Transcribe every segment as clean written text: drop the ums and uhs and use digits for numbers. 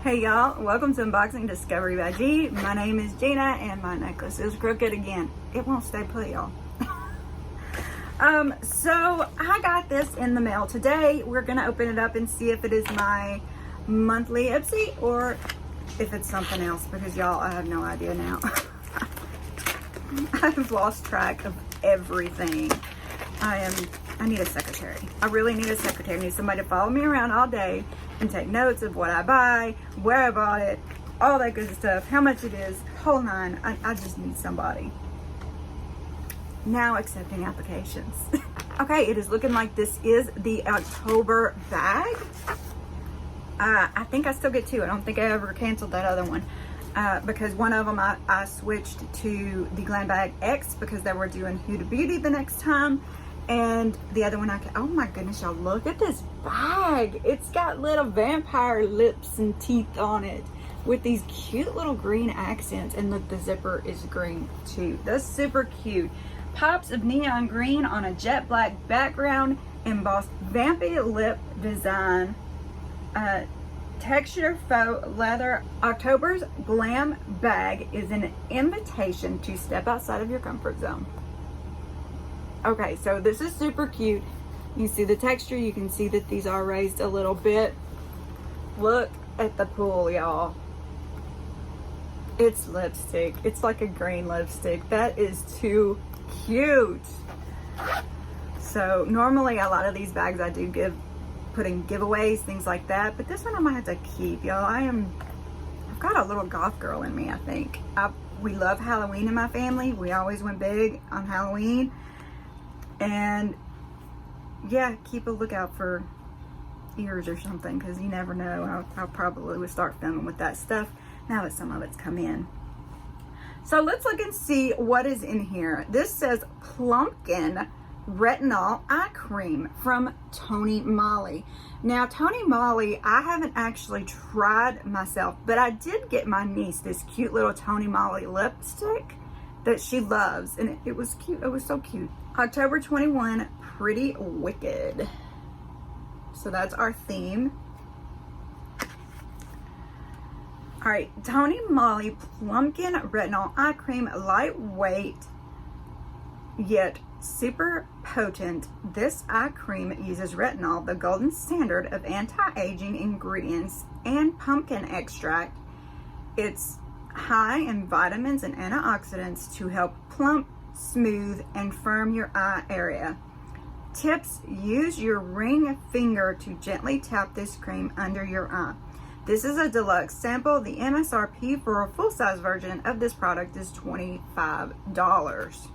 Hey y'all, welcome to Unboxing Discovery by G. My name is Gina and my necklace is crooked again. It won't stay put, y'all. So I got this in the mail today. We're gonna open it up and see if it is my monthly Ipsy or if it's something else, because y'all, I have no idea now. I've lost track of everything. I need a secretary. I really need a secretary. I need somebody to follow me around all day and take notes of what I buy, where I bought it, all that good stuff, how much it is, whole nine. I just need somebody. Now accepting applications. Okay, it is looking like this is the October bag. I think I still get two. I don't think I ever canceled that other one. Because one of them I switched to the Glam Bag X because they were doing Huda Beauty the next time. And the other one oh my goodness, y'all, look at this bag. It's got little vampire lips and teeth on it with these cute little green accents. And look, the zipper is green too. That's super cute. Pops of neon green on a jet black background, embossed vampy lip design, texture faux leather. October's Glam Bag is an invitation to step outside of your comfort zone. Okay, so this is super cute. You see the texture, you can see that these are raised a little bit. Look at the pool, y'all. It's lipstick. It's like a green lipstick. That is too cute. So normally a lot of these bags I do put in giveaways, things like that, but this one I might have to keep, y'all. I've got a little goth girl in me, I think. We love Halloween in my family. We always went big on Halloween. And yeah, keep a lookout for ears or something, because you never know. I'll probably would start filming with that stuff now that some of it's come in. So let's look and see what is in here. This says Plumpkin Retinol Eye Cream from tonymoly. Now, tonymoly, I haven't actually tried myself, but I did get my niece this cute little tonymoly lipstick that she loves, and it was cute. It was so cute. October 21, Pretty Wicked. So that's our theme. All right, tonymoly Plumpkin Retinol Eye Cream, lightweight yet super potent. This eye cream uses retinol, the golden standard of anti-aging ingredients, and pumpkin extract. It's high in vitamins and antioxidants to help plump, smooth, and firm your eye area. Tips: use your ring finger to gently tap this cream under your eye. This is a deluxe sample. The MSRP for a full-size version of this product is $25.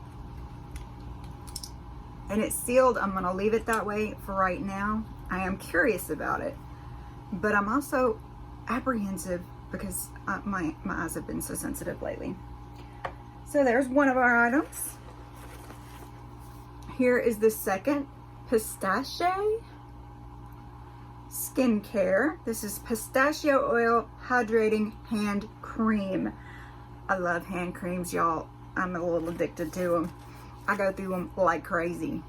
And it's sealed. I'm going to leave it that way for right now. I am curious about it, but I'm also apprehensive because my eyes have been so sensitive lately. So there's one of our items. Here is the second, Pistachio skincare. This is pistachio oil hydrating hand cream. I love hand creams, y'all. I'm a little addicted to them. I go through them like crazy.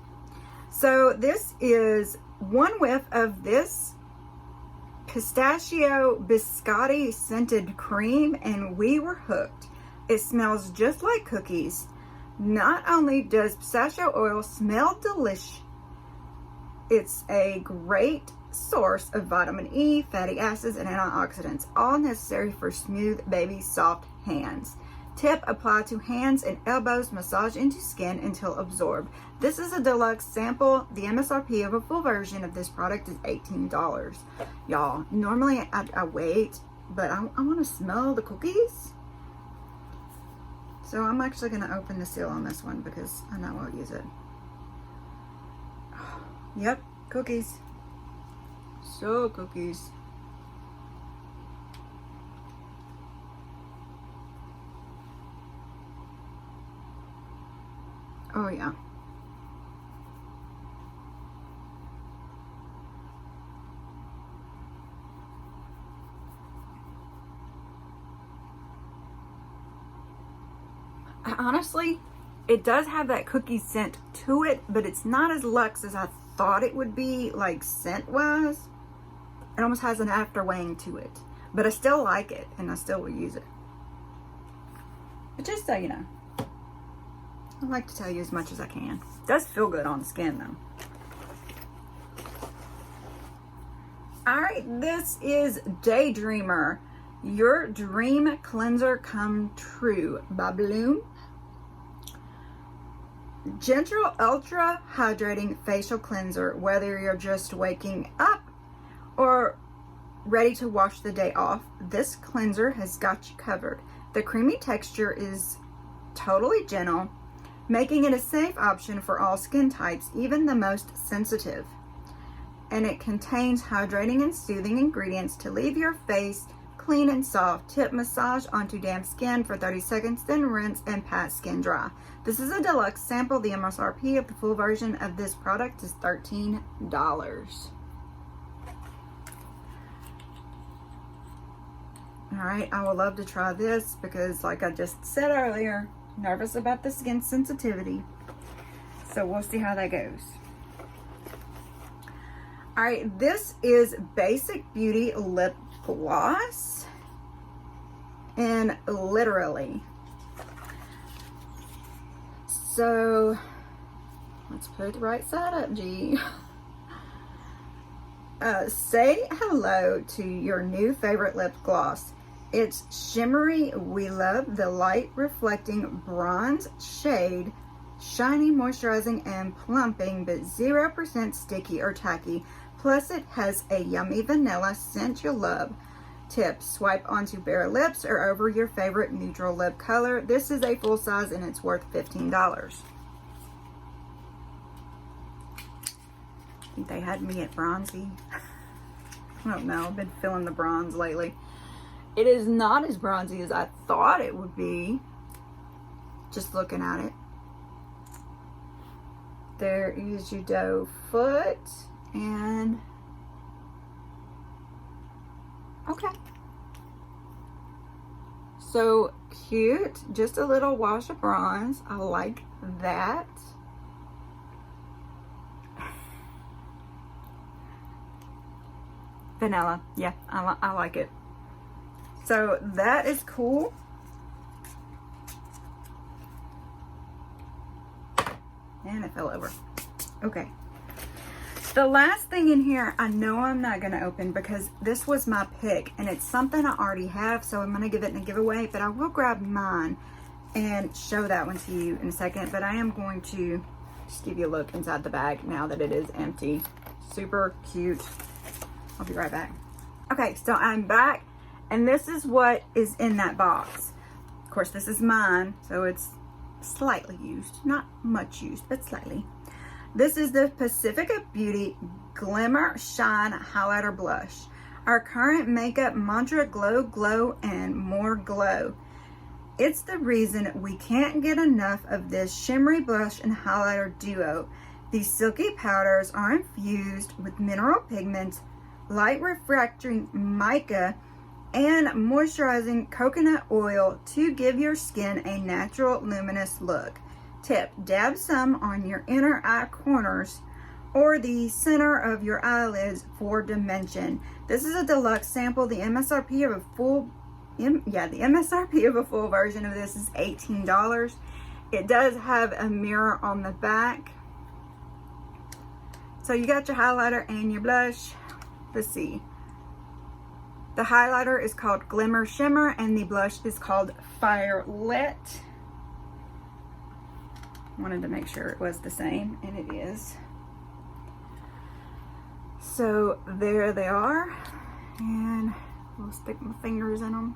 So this is one whiff of this pistachio biscotti scented cream, and we were hooked. It smells just like cookies. Not only does pistachio oil smell delish, it's a great source of vitamin E, fatty acids, and antioxidants, all necessary for smooth, baby soft hands. Tip: apply to hands and elbows, massage into skin until absorbed. This is a deluxe sample. The MSRP of a full version of this product is $18. Y'all, normally I wait, but I want to smell the cookies. So I'm actually going to open the seal on this one because I know I'll use it. Yep, cookies. So cookies. Oh yeah. Honestly, it does have that cookie scent to it, but it's not as luxe as I thought it would be, like scent wise. It almost has an afterweighing to it, But I still like it, and I still will use it. But just so you know, I like to tell you as much as I can. It does feel good on the skin, though. Alright, this is Daydreamer, Your Dream Cleanser Come True by BLUME. Gentle Ultra Hydrating Facial Cleanser, whether you're just waking up or ready to wash the day off, this cleanser has got you covered. The creamy texture is totally gentle, making it a safe option for all skin types, even the most sensitive. And it contains hydrating and soothing ingredients to leave your face clean and soft. Tip massage onto damp skin for 30 seconds, then rinse and pat skin dry. This is a deluxe sample. The MSRP of the full version of this product is $13. Alright, I would love to try this because, like I just said earlier, nervous about the skin sensitivity. So we'll see how that goes. Alright, this is Basic Beauty Lip Gloss. And literally. So, let's put the right side up, G. Say hello to your new favorite lip gloss. It's shimmery. We love the light reflecting bronze shade, shiny, moisturizing, and plumping, but 0% sticky or tacky. Plus, it has a yummy vanilla scent you'll love. Tips: swipe onto bare lips or over your favorite neutral lip color. This is a full size and it's worth $15. I think they had me at bronzy. I don't know. I've been feeling the bronze lately. It is not as bronzy as I thought it would be, just looking at it. There is your doe foot, and okay. So cute. Just a little wash of bronze. I like that. Vanilla. Yeah, I like it. So that is cool. And it fell over. Okay. The last thing in here, I know I'm not going to open because this was my pick and it's something I already have, so I'm going to give it in a giveaway, but I will grab mine and show that one to you in a second. But I am going to just give you a look inside the bag now that it is empty. Super cute. I'll be right back. Okay, so I'm back and this is what is in that box. Of course, this is mine, so it's slightly used. Not much used, but slightly. This is the pacificabeauty Glimmer Shine Highlighter Blush. Our current makeup mantra: glow, glow, and more glow. It's the reason we can't get enough of this shimmery blush and highlighter duo. These silky powders are infused with mineral pigments, light refracting mica, and moisturizing coconut oil to give your skin a natural luminous look. Tip: dab some on your inner eye corners or the center of your eyelids for dimension. This is a deluxe sample. The MSRP of a full version of this is $18. It does have a mirror on the back. So you got your highlighter and your blush. Let's see. The highlighter is called Glimmer Shimmer and the blush is called Firelit. Wanted to make sure it was the same, and it is. So there they are, and I'll stick my fingers in them.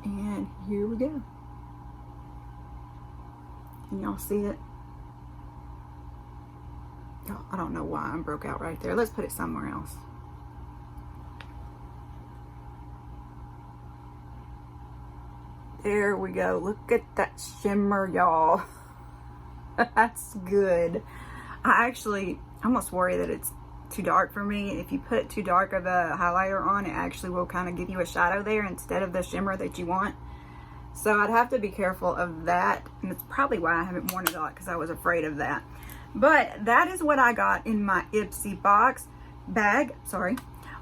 And here we go. Can y'all see it? Oh, I don't know why I broke out right there. Let's put it somewhere else. There we go. Look at that shimmer, y'all. That's good. I almost worry that it's too dark for me. If you put too dark of a highlighter on, it actually will kind of give you a shadow there instead of the shimmer that you want. So I'd have to be careful of that. And it's probably why I haven't worn it a lot, because I was afraid of that. But that is what I got in my Ipsy bag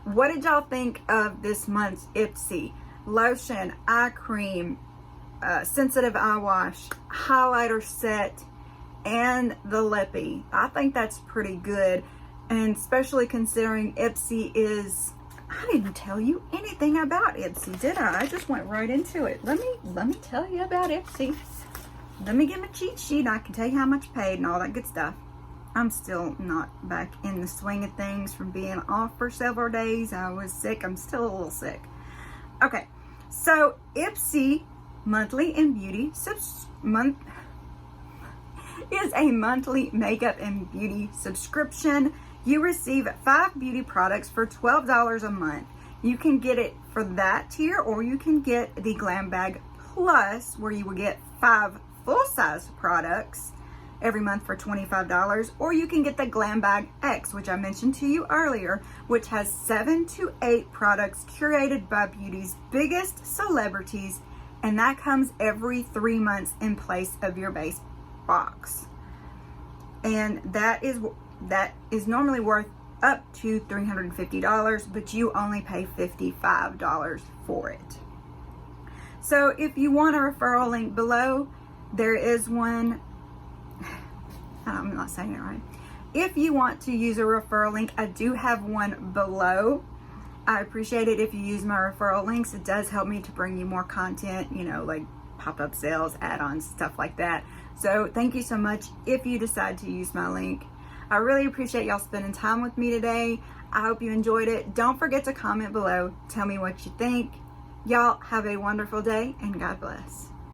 What did y'all think of this month's Ipsy lotion, eye cream, sensitive eye wash, highlighter set, and the lippy? I think that's pretty good, and especially considering Ipsy is, I didn't tell you anything about Ipsy, did I? I just went right into it. Let me tell you about Ipsy. Let me get my cheat sheet. I can tell you how much I paid and all that good stuff. I'm still not back in the swing of things from being off for several days. I was sick. I'm still a little sick. Okay, so Ipsy Monthly and Beauty is a monthly makeup and beauty subscription. You receive 5 beauty products for $12 a month. You can get it for that tier, or you can get the Glam Bag Plus, where you will get 5 full-size products every month for $25, or you can get the Glam Bag X, which I mentioned to you earlier, which has 7 to 8 products curated by beauty's biggest celebrities, and that comes every 3 months in place of your base box. And that is normally worth up to $350, but you only pay $55 for it. So if you want a referral link below, there is one. I'm not saying it right. If you want to use a referral link, I do have one below. I appreciate it if you use my referral links. It does help me to bring you more content, you know, like pop-up sales, add-ons, stuff like that. So thank you so much if you decide to use my link. I really appreciate y'all spending time with me today. I hope you enjoyed it. Don't forget to comment below. Tell me what you think. Y'all have a wonderful day, and God bless.